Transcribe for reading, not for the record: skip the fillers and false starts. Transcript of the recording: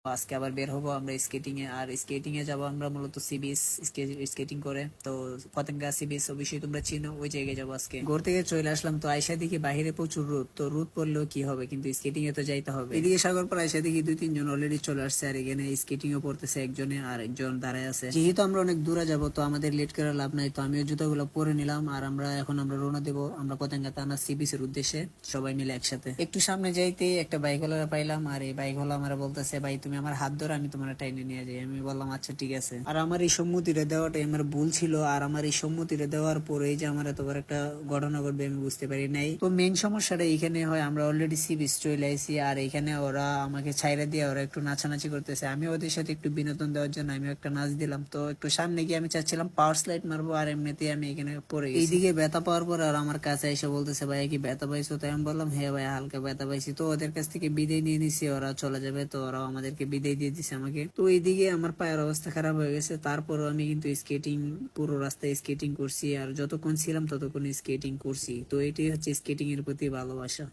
আজকে আবার বের হবো আমরা স্কেটিং এ, আর স্কেটিং এ যাবো আমরা মূলত সি বিচ স্কেটিং করে। তো পতেঙ্গা সি বিচ অবশ্যই তোমরা চিনো, ওই জায়গায় যাবো আজকে। ঘর থেকে চলে আসলাম, তো আয়সা দেখি বাইরে প্রচুর রোদ, তো রোদ পড়লেও কি হবে, কিন্তু স্কেটিং এ তো যাইতে হবে। এদিকে সাগর পর আয়সা দেখি 2-3 জন অলরেডি চলে আসছে, আর এখানে স্কেটিং ও পড়তেছে একজনে, আর একজন দাঁড়ায় আছে। যেহেতু আমরা অনেক দূরে যাবো, তো আমাদের লেট করার লাভ নাই, তো আমিও জুতাগুলো পরে নিলাম, আর আমরা রওনা দেবো আমরা পতেঙ্গা থানা সি বিচ এর উদ্দেশ্যে, সবাই মিলে একসাথে। একটু সামনে যাইতে একটা বাইক ওয়ালা পাইলাম, আর এই বাইক ওয়ালা আমার বলতেছে, ভাই তুমি আমার হাত ধরো, আমি তোমার টাইনে নিয়ে যাই। আমি বললাম আচ্ছা ঠিক আছে। আর আমার এই সম্মতিটা দেওয়াটাই আমার ভুল ছিল, আর আমার এই সম্মতিটা দেওয়ার পরে যে আমার এত বড় একটা ঘটনা ঘটবে আমি বুঝতে পারি নাই। তো মেইন সমস্যাটা এখানে হয়, আমরা অলরেডি সি বিচ চলে আইছি, আর এখানে ওরা আমাকে ছাইরা দিয়ে ওরা একটু নাচানাচি করতেছে। আমি ওদের সাথে একটু বিনোদন দেওয়ার জন্য আমি একটা নাচ দিলাম। তো একটু সামনে গিয়ে আমি চাচ্ছিলাম পাওয়ার স্লাইড মারবো, আর এমনিতেই আমি এখানে পড়ে গেছি। এইদিকে ব্যথা পাওয়ার পর আর আমার কাছে এসে বলতেছে, ভাই কি ব্যথা পাইছো? তো আমি বললাম হ্যাঁ ভাই হালকা ব্যথা পাইছি। তো ওদের কাছ থেকে বিদায় নিয়ে নিছি, ওরা চলে যাবে, তো ওরাও আমাদেরকে বিদায় দিয়ে দিছে আমাকে। তো এইদিকে আমার পায়ের অবস্থা খারাপ হয়ে গেছে, তারপরও আমি কিন্তু স্কেটিং পুরো রাস্তায় স্কেটিং করছি, আর যতক্ষণ ছিলাম ততক্ষণ স্কেটিং করছি। তো এটাই হচ্ছে স্কেটিং এর প্রতি ভালোবাসা।